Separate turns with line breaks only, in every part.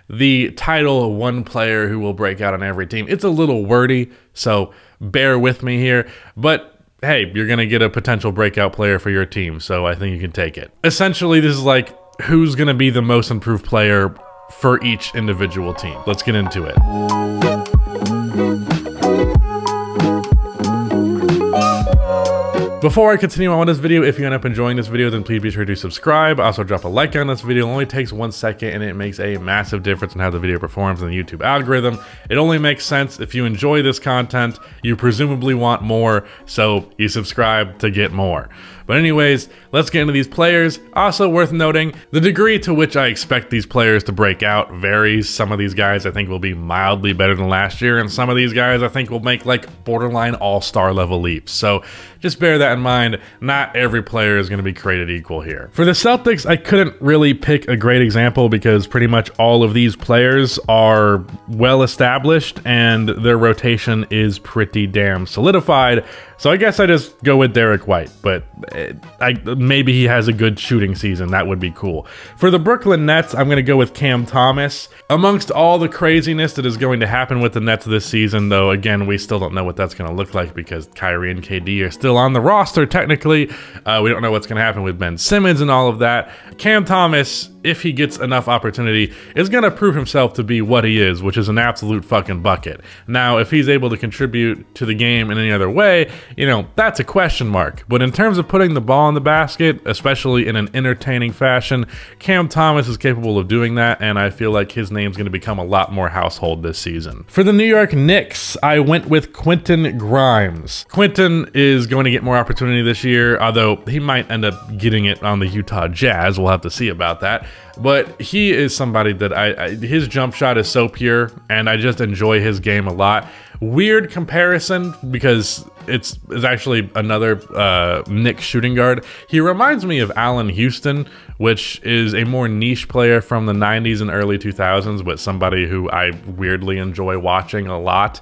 the title one player who will break out on every team. It's a little wordy, so bear with me here, but hey, you're going to get a potential breakout player for your team, so I think you can take it. Essentially, this is like who's going to be the most improved player for each individual team. Let's get into it. Before I continue on with this video, if you end up enjoying this video, then please be sure to subscribe. Also drop a like on this video. It only takes 1 second and it makes a massive difference in how the video performs in the YouTube algorithm. It only makes sense if you enjoy this content, you presumably want more, so you subscribe to get more. But anyways, let's get into these players. Also worth noting, the degree to which I expect these players to break out varies. Some of these guys I think will be mildly better than last year, and some of these guys I think will make like borderline all-star level leaps. So just bear that in mind. Not every player is going to be created equal here. For the Celtics, I couldn't really pick a great example because pretty much all of these players are well established and their rotation is pretty damn solidified. So I guess I just go with Derek White, but maybe he has a good shooting season. That would be cool. For the Brooklyn Nets, I'm going to go with Cam Thomas. Amongst all the craziness that is going to happen with the Nets this season, though, again, we still don't know what that's going to look like because Kyrie and KD are still on the roster, technically. We don't know what's going to happen with Ben Simmons and all of that. Cam Thomas, if he gets enough opportunity, is going to prove himself to be what he is, which is an absolute fucking bucket. Now, if he's able to contribute to the game in any other way, you know, that's a question mark. But in terms of putting the ball in the basket, especially in an entertaining fashion, Cam Thomas is capable of doing that, and I feel like his name's going to become a lot more household this season. For the New York Knicks, I went with Quentin Grimes. Quentin is going to get more opportunity this year, although he might end up getting it on the Utah Jazz. We'll have to see about that. But he is somebody that his jump shot is so pure, and I just enjoy his game a lot. Weird comparison because it's actually another Knicks shooting guard. He reminds me of Allen Houston, which is a more niche player from the 90s and early 2000s, but somebody who I weirdly enjoy watching a lot.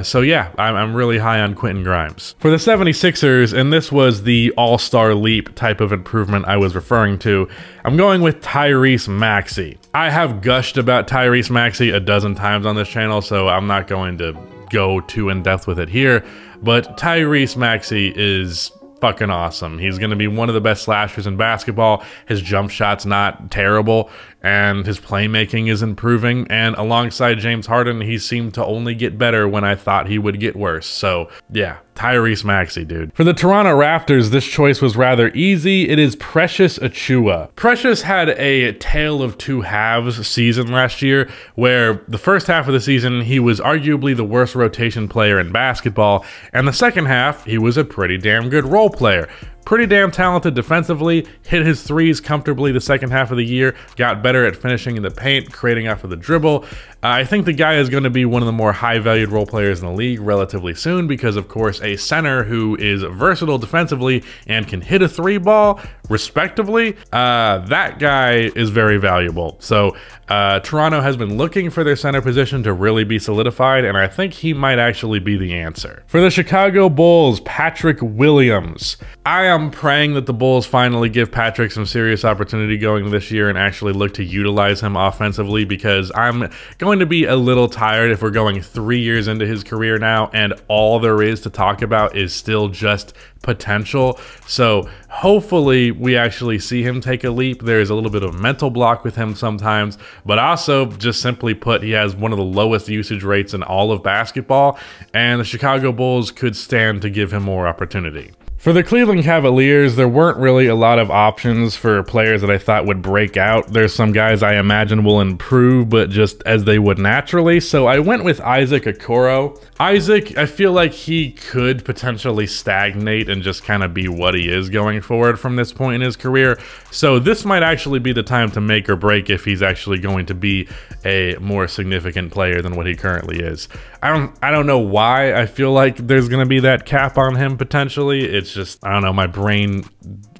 So yeah, I'm really high on Quentin Grimes. For the 76ers, and this was the all-star leap type of improvement I was referring to, I'm going with Tyrese Maxey. I have gushed about Tyrese Maxey a dozen times on this channel, so I'm not going to go too in-depth with it here, but Tyrese Maxey is fucking awesome. He's going to be one of the best slashers in basketball. His jump shot's not terrible, and his playmaking is improving, and alongside James Harden, he seemed to only get better when I thought he would get worse. So yeah, Tyrese Maxey, dude. For the Toronto Raptors, this choice was rather easy. It is Precious Achiuwa. Precious had a tale of two halves season last year, where the first half of the season, he was arguably the worst rotation player in basketball, and the second half, he was a pretty damn good role player. Pretty damn talented defensively, hit his threes comfortably the second half of the year, got better at finishing in the paint, creating off of the dribble. I think the guy is going to be one of the more high-valued role players in the league relatively soon because, of course, a center who is versatile defensively and can hit a three ball respectively, that guy is very valuable. So Toronto has been looking for their center position to really be solidified, and I think he might actually be the answer. For the Chicago Bulls, Patrick Williams. I am praying that the Bulls finally give Patrick some serious opportunity going this year and actually look to utilize him offensively, because I'm going to be a little tired if we're going 3 years into his career now and all there is to talk about is still just potential. So hopefully we actually see him take a leap. There's a little bit of mental block with him sometimes, but also just simply put, he has one of the lowest usage rates in all of basketball, and the Chicago Bulls could stand to give him more opportunity. For the Cleveland Cavaliers, there weren't really a lot of options for players that I thought would break out. There's some guys I imagine will improve, but just as they would naturally. So I went with Isaac Okoro. Isaac, I feel like he could potentially stagnate and just kind of be what he is going forward from this point in his career. So this might actually be the time to make or break if he's actually going to be a more significant player than what he currently is. I don't know why I feel like there's going to be that cap on him potentially. It's just, I don't know, my brain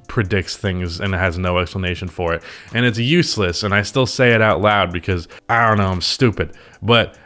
predicts things and it has no explanation for it. And it's useless, and I still say it out loud because, I don't know, I'm stupid. But,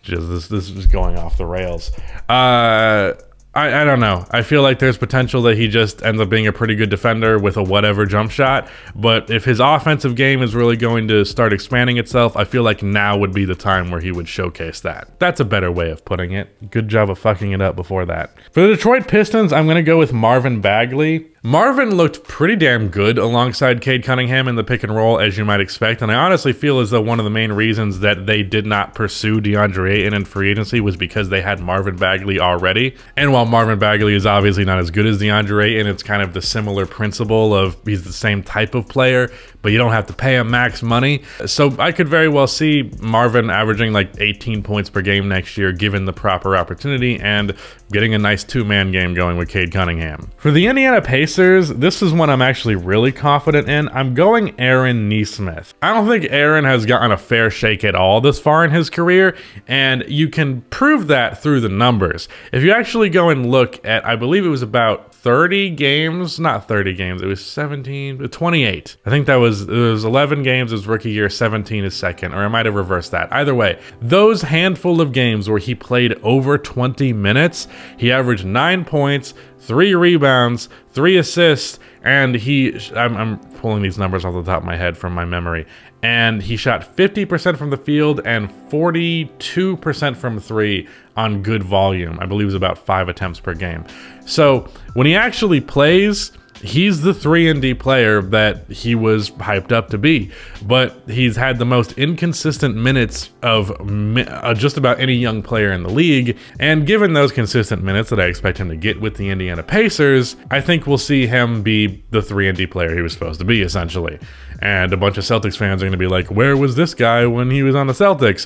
just this is going off the rails. I I don't know. I feel like there's potential that he just ends up being a pretty good defender with a whatever jump shot. But if his offensive game is really going to start expanding itself, I feel like now would be the time where he would showcase that. That's a better way of putting it. Good job of fucking it up before that. For the Detroit Pistons, I'm going to go with Marvin Bagley. Marvin looked pretty damn good alongside Cade Cunningham in the pick and roll, as you might expect, and I honestly feel as though one of the main reasons that they did not pursue DeAndre Ayton in free agency was because they had Marvin Bagley already. And while Marvin Bagley is obviously not as good as DeAndre Ayton, it's kind of the similar principle of he's the same type of player, but you don't have to pay him max money. So I could very well see Marvin averaging like 18 points per game next year, given the proper opportunity, and getting a nice two-man game going with Cade Cunningham. For the Indiana Pacers, this is one I'm actually really confident in. I'm going Aaron Nesmith. I don't think Aaron has gotten a fair shake at all this far in his career, and you can prove that through the numbers. If you actually go and look at, I believe it was about 30 games, not 30 games, it was 28. I think it was 11 games his rookie year, 17 his second, or I might have reversed that. Either way, those handful of games where he played over 20 minutes, he averaged 9 points, 3 rebounds, 3 assists, and I'm pulling these numbers off the top of my head from my memory, and he shot 50% from the field and 42% from 3 on good volume. I believe it was about 5 attempts per game. So when he actually plays, he's the 3-and-D player that he was hyped up to be, but he's had the most inconsistent minutes of just about any young player in the league, and given those consistent minutes that I expect him to get with the Indiana Pacers, I think we'll see him be the 3-and-D player he was supposed to be, essentially. And a bunch of Celtics fans are going to be like, where was this guy when he was on the Celtics?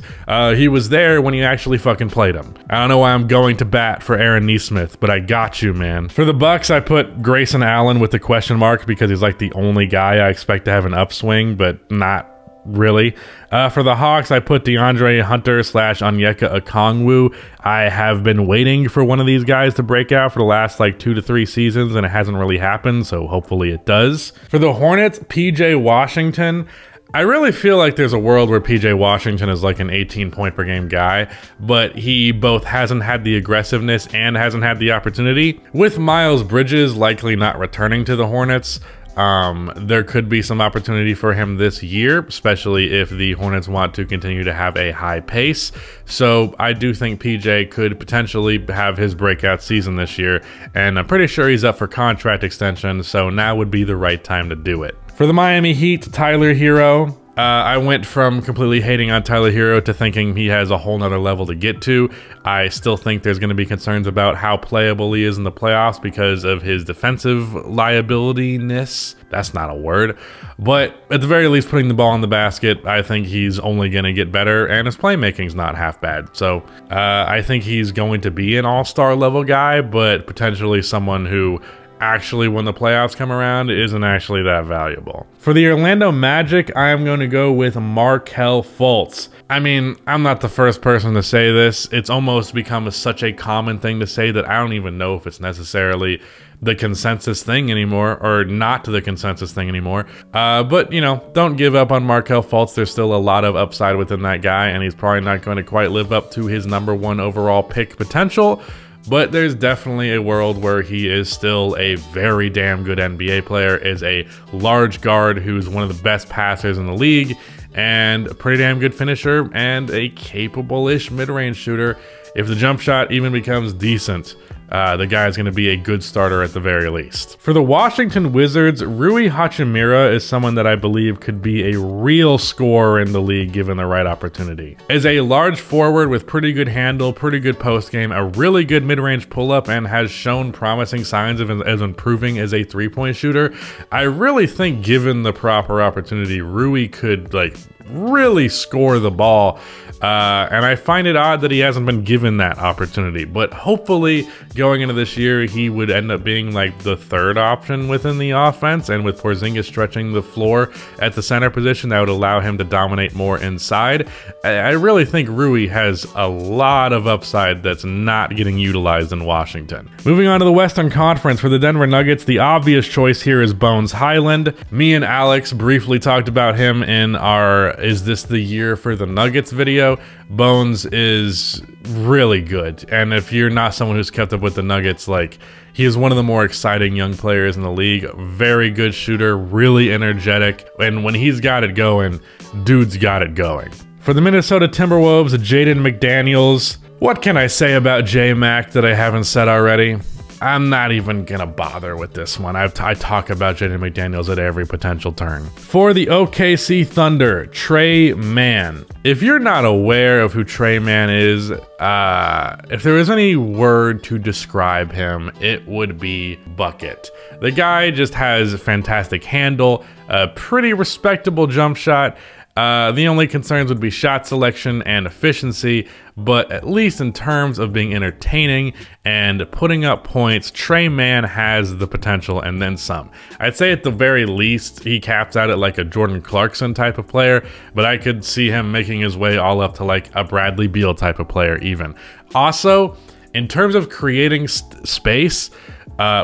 He was there when you actually fucking played him. I don't know why I'm going to bat for Aaron Nesmith, but I got you, man. For the Bucks, I put Grayson Allen with the question mark because he's like the only guy I expect to have an upswing, but not really. For the Hawks, I put DeAndre Hunter / Onyeka Okongwu. I have been waiting for one of these guys to break out for the last like 2 to 3 seasons, and it hasn't really happened, so hopefully it does. For the Hornets, PJ Washington. I really feel like there's a world where PJ Washington is like an 18-point per game guy, but he both hasn't had the aggressiveness and hasn't had the opportunity. With Miles Bridges likely not returning to the Hornets, there could be some opportunity for him this year, especially if the Hornets want to continue to have a high pace. So I do think PJ could potentially have his breakout season this year, and I'm pretty sure he's up for contract extension, so now would be the right time to do it. For the Miami Heat, Tyler Hero. I went from completely hating on Tyler Hero to thinking he has a whole nother level to get to. I still think there's going to be concerns about how playable he is in the playoffs because of his defensive liability-ness. That's not a word. But at the very least, putting the ball in the basket, I think he's only going to get better, and his playmaking's not half bad. So I think he's going to be an all-star level guy, but potentially someone who actually, when the playoffs come around, isn't actually that valuable. For the Orlando Magic, I am going to go with Markelle Fultz. I mean, I'm not the first person to say this. It's almost become such a common thing to say that I don't even know if it's necessarily the consensus thing anymore, or not the consensus thing anymore. But, you know, don't give up on Markelle Fultz. There's still a lot of upside within that guy, and he's probably not going to quite live up to his #1 overall pick potential. But there's definitely a world where he is still a very damn good NBA player, is a large guard who's one of the best passers in the league, and a pretty damn good finisher, and a capable-ish mid-range shooter. If the jump shot even becomes decent, the guy is going to be a good starter at the very least. For the Washington Wizards, Rui Hachimura is someone that I believe could be a real scorer in the league given the right opportunity. As a large forward with pretty good handle, pretty good post game, a really good mid-range pull-up, and has shown promising signs of improving as a three-point shooter, I really think given the proper opportunity, Rui could like really score the ball. And I find it odd that he hasn't been given that opportunity, but hopefully going into this year, he would end up being like the 3rd option within the offense, and with Porzingis stretching the floor at the center position, that would allow him to dominate more inside. I really think Rui has a lot of upside that's not getting utilized in Washington. Moving on to the Western Conference, for the Denver Nuggets, the obvious choice here is Bones Highland. Me and Alex briefly talked about him in our Is This the Year for the Nuggets video. video, Bones is really good. And if you're not someone who's kept up with the Nuggets, like, he is one of the more exciting young players in the league. Very good shooter, really energetic. And when he's got it going, dude's got it going. For the Minnesota Timberwolves, Jaden McDaniels. What can I say about J-Mac that I haven't said already? I'm not even gonna bother with this one. I talk about Jaden McDaniels at every potential turn. For the OKC Thunder, Tre Mann. If you're not aware of who Tre Mann is, if there was any word to describe him, it would be bucket. The guy just has fantastic handle, a pretty respectable jump shot. The only concerns would be shot selection and efficiency, but at least in terms of being entertaining and putting up points, Tre Mann has the potential and then some. I'd say at the very least, he caps out at like a Jordan Clarkson type of player, but I could see him making his way all up to like a Bradley Beal type of player even. Also, in terms of creating space,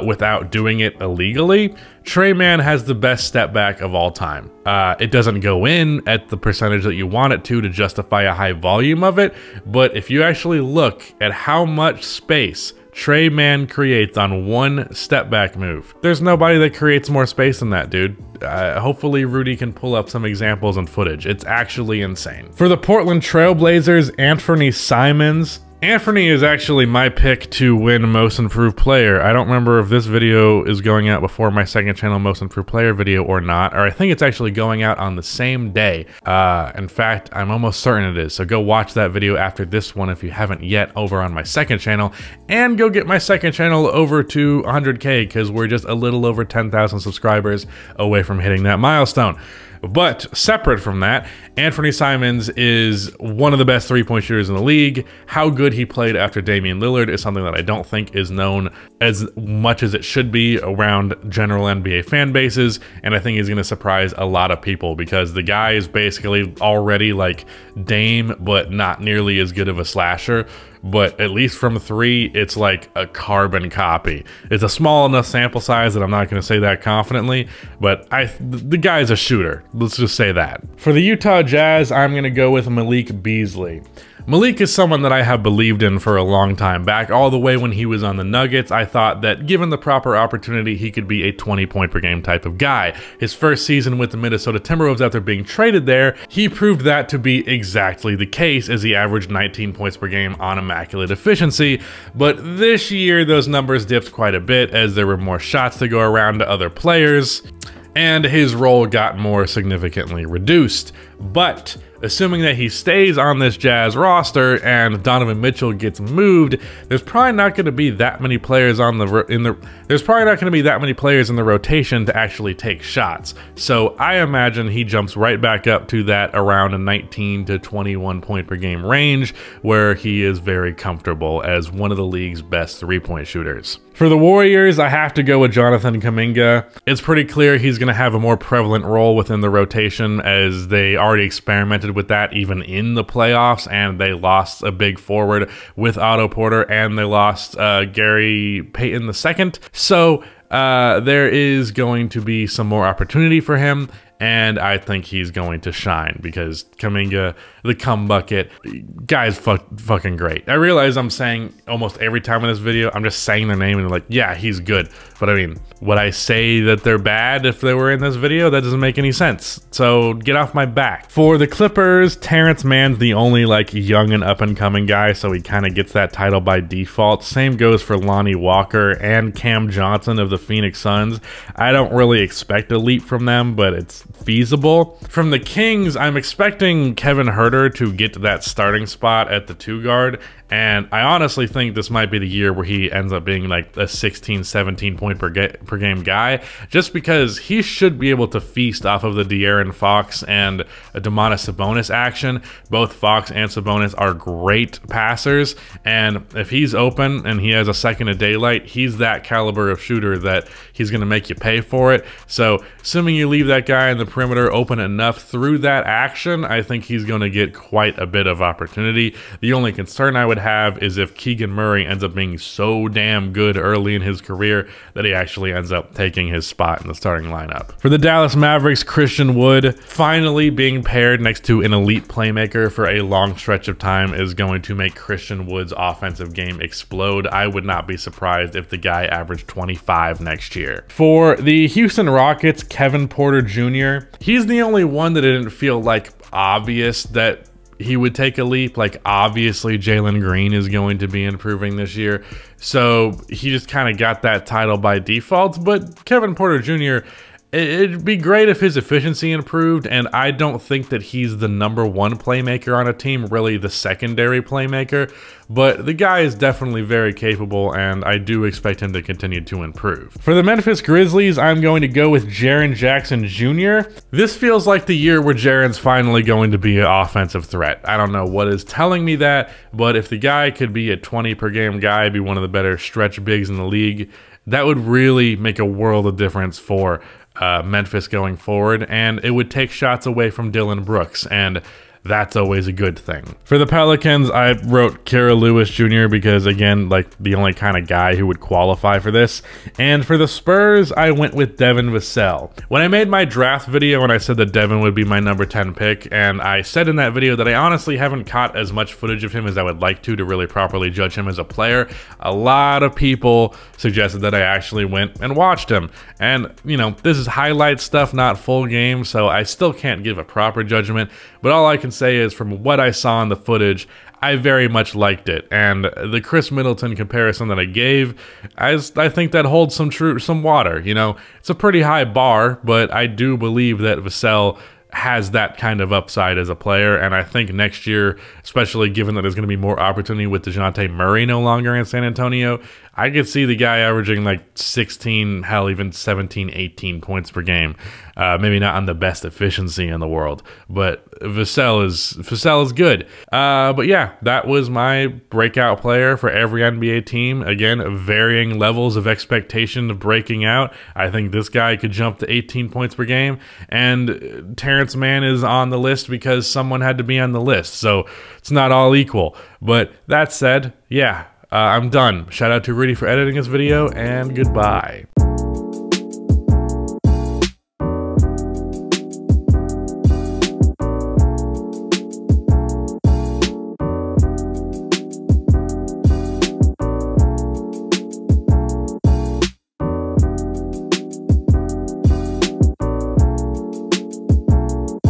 without doing it illegally, Tre Mann has the best step back of all time. It doesn't go in at the percentage that you want it to justify a high volume of it, but if you actually look at how much space Tre Mann creates on one step back move, there's nobody that creates more space than that, dude. Hopefully Rudy can pull up some examples and footage. It's actually insane. For the Portland Trail Blazers, Anthony Simons. Anthony is actually my pick to win Most Improved Player. I don't remember if this video is going out before my second channel Most Improved Player video or not, or I think it's actually going out on the same day. In fact, I'm almost certain it is, so go watch that video after this one if you haven't yet over on my second channel, and go get my second channel over to 100K because we're just a little over 10,000 subscribers away from hitting that milestone. But separate from that, Anthony Simons is one of the best three-point shooters in the league. How good he played after Damian Lillard is something that I don't think is known as much as it should be around general NBA fan bases, and I think he's going to surprise a lot of people because the guy is basically already like Dame, but not nearly as good of a slasher. But at least from three, it's like a carbon copy. It's a small enough sample size that I'm not going to say that confidently, but the guy's a shooter. Let's just say that. For the Utah Jazz, I'm going to go with Malik Beasley. Malik is someone that I have believed in for a long time. Back all the way when he was on the Nuggets, I thought that given the proper opportunity, he could be a 20-point per game type of guy. His first season with the Minnesota Timberwolves after being traded there, he proved that to be exactly the case as he averaged 19 points per game on immaculate efficiency. But this year, those numbers dipped quite a bit as there were more shots to go around to other players, and his role got more significantly reduced. But assuming that he stays on this Jazz roster and Donovan Mitchell gets moved, there's probably not going to be that many players in the rotation to actually take shots. So I imagine he jumps right back up to that around a 19 to 21 point per game range, where he is very comfortable as one of the league's best three-point shooters. For the Warriors, I have to go with Jonathan Kuminga. It's pretty clear he's going to have a more prevalent role within the rotation as they already experimented with that even in the playoffs, and they lost a big forward with Otto Porter, and they lost Gary Payton II. So there is going to be some more opportunity for him, and I think he's going to shine because Kuminga, the cum bucket, guy's fucking great. I realize I'm saying almost every time in this video, I'm just saying their name and they're like, yeah, he's good. But I mean, would I say that they're bad if they were in this video? That doesn't make any sense. So get off my back. For the Clippers, Terrence Mann's the only like young and up and coming guy, so he kind of gets that title by default. Same goes for Lonnie Walker and Cam Johnson of the Phoenix Suns. I don't really expect a leap from them, but it's feasible. From the Kings, I'm expecting Kevin Huerter to get to that starting spot at the 2 guard, and I honestly think this might be the year where he ends up being like a 16, 17 point per game guy, just because he should be able to feast off of the De'Aaron Fox and Domantas Sabonis action. Both Fox and Sabonis are great passers, and if he's open and he has a second of daylight, he's that caliber of shooter that he's going to make you pay for it. So assuming you leave that guy in the perimeter open enough through that action, I think he's going to get quite a bit of opportunity. The only concern I would would have is if Keegan Murray ends up being so damn good early in his career that he actually ends up taking his spot in the starting lineup. For the Dallas Mavericks, Christian Wood finally being paired next to an elite playmaker for a long stretch of time is going to make Christian Wood's offensive game explode. I would not be surprised if the guy averaged 25 next year. For the Houston Rockets, Kevin Porter Jr., he's the only one that didn't feel like obvious that he would take a leap. Like, obviously Jalen Green is going to be improving this year, so he just kind of got that title by default. But Kevin Porter Jr., it'd be great if his efficiency improved, and I don't think that he's the #1 playmaker on a team, really the secondary playmaker, but the guy is definitely very capable, and I do expect him to continue to improve. For the Memphis Grizzlies, I'm going to go with Jaren Jackson Jr. This feels like the year where Jaren's finally going to be an offensive threat. I don't know what is telling me that, but if the guy could be a 20 per game guy, be one of the better stretch bigs in the league, that would really make a world of difference for Memphis going forward, and it would take shots away from Dylan Brooks, and that's always a good thing. For the Pelicans, I wrote Kira Lewis Jr. because, again, like the only kind of guy who would qualify for this. And for the Spurs, I went with Devin Vassell. When I made my draft video and I said that Devin would be my #10 pick, and I said in that video that I honestly haven't caught as much footage of him as I would like to really properly judge him as a player, a lot of people suggested that I actually went and watched him. And, you know, this is highlight stuff, not full game, so I still can't give a proper judgment, but all I can say is from what I saw in the footage, I very much liked it. And the Chris Middleton comparison that I gave, I think that holds some water. You know, it's a pretty high bar, but I do believe that Vassell has that kind of upside as a player, and I think next year, especially given that there's going to be more opportunity with DeJounte Murray no longer in San Antonio, I could see the guy averaging like 16, hell, even 17, 18 points per game. Maybe not on the best efficiency in the world, but Vassell is good. But yeah, that was my breakout player for every NBA team. Again, varying levels of expectation of breaking out. I think this guy could jump to 18 points per game, and Terrence Mann is on the list because someone had to be on the list, so it's not all equal. But that said, yeah, I'm done. Shout out to Rudy for editing this video, and goodbye.